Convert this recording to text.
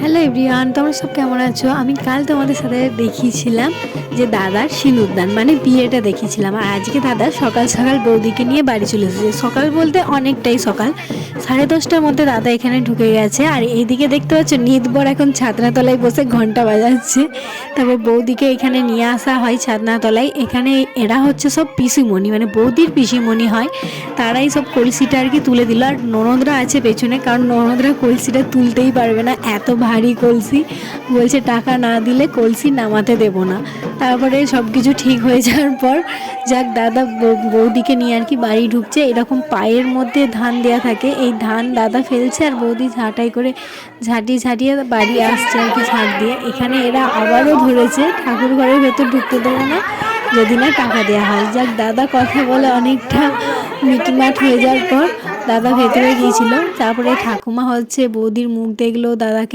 Hello everyone, তোমরা সব কেমন আছো? আমি কাল তোমাদের সাথে দেখিয়েছিলাম যে দাদার সিঁদুরদান মানে বিয়েটা দেখিয়েছিলাম। আর আজকে দাদা সকাল সকাল বৌদিকে নিয়ে বাড়ি চলে এসেছে। সকাল বলতে অনেকটাই সকাল, 10:30টার মধ্যে দাদা এখানে ঢুকে গেছে। আর এইদিকে দেখতে পাচ্ছ নিতবর এখন ছাদনাতলায় বসে ঘন্টা বাজাচ্ছে। তারপর বৌদিকে এখানে নিয়ে আসা হয় ছাদনাতলায়। এখানে এরা হচ্ছে সব পিসিমণি, মানে বৌদির পিসিমণি হয়, তারাই সব কলসিটা আর কি তুলে দিল। আর ননদরা আছে পেছনে, কারণ ননদরা কলসিটা তুলতেই পারবে না, এত ভারী কলসি। বলছে টাকা না দিলে কলসি নামাতে দেব না। তারপরে সব কিছু ঠিক হয়ে যাওয়ার পর যাক দাদা বৌদিকে নিয়ে আর কি বাড়ি ঢুকছে। এরকম পায়ের মধ্যে ধান দেওয়া থাকে, এই ধান দাদা ফেলছে আর বৌদি ঝাঁটাই করে ঝাঁটিয়ে বাড়ি আসছে আর কি ঝাঁট দিয়ে। এখানে এরা আবারও ধরেছে ঠাকুর ঘরের ভেতর ঢুকতে দেবে না যদি না টাকা দেওয়া হয়। যাক দাদা কথা বলে অনেকটা মিটমাট হয়ে যাওয়ার পর দাদা ভেতরে গিয়েছিল। তারপরে ঠাকুমা হচ্ছে বৌদির মুখ দেখলো, দাদাকে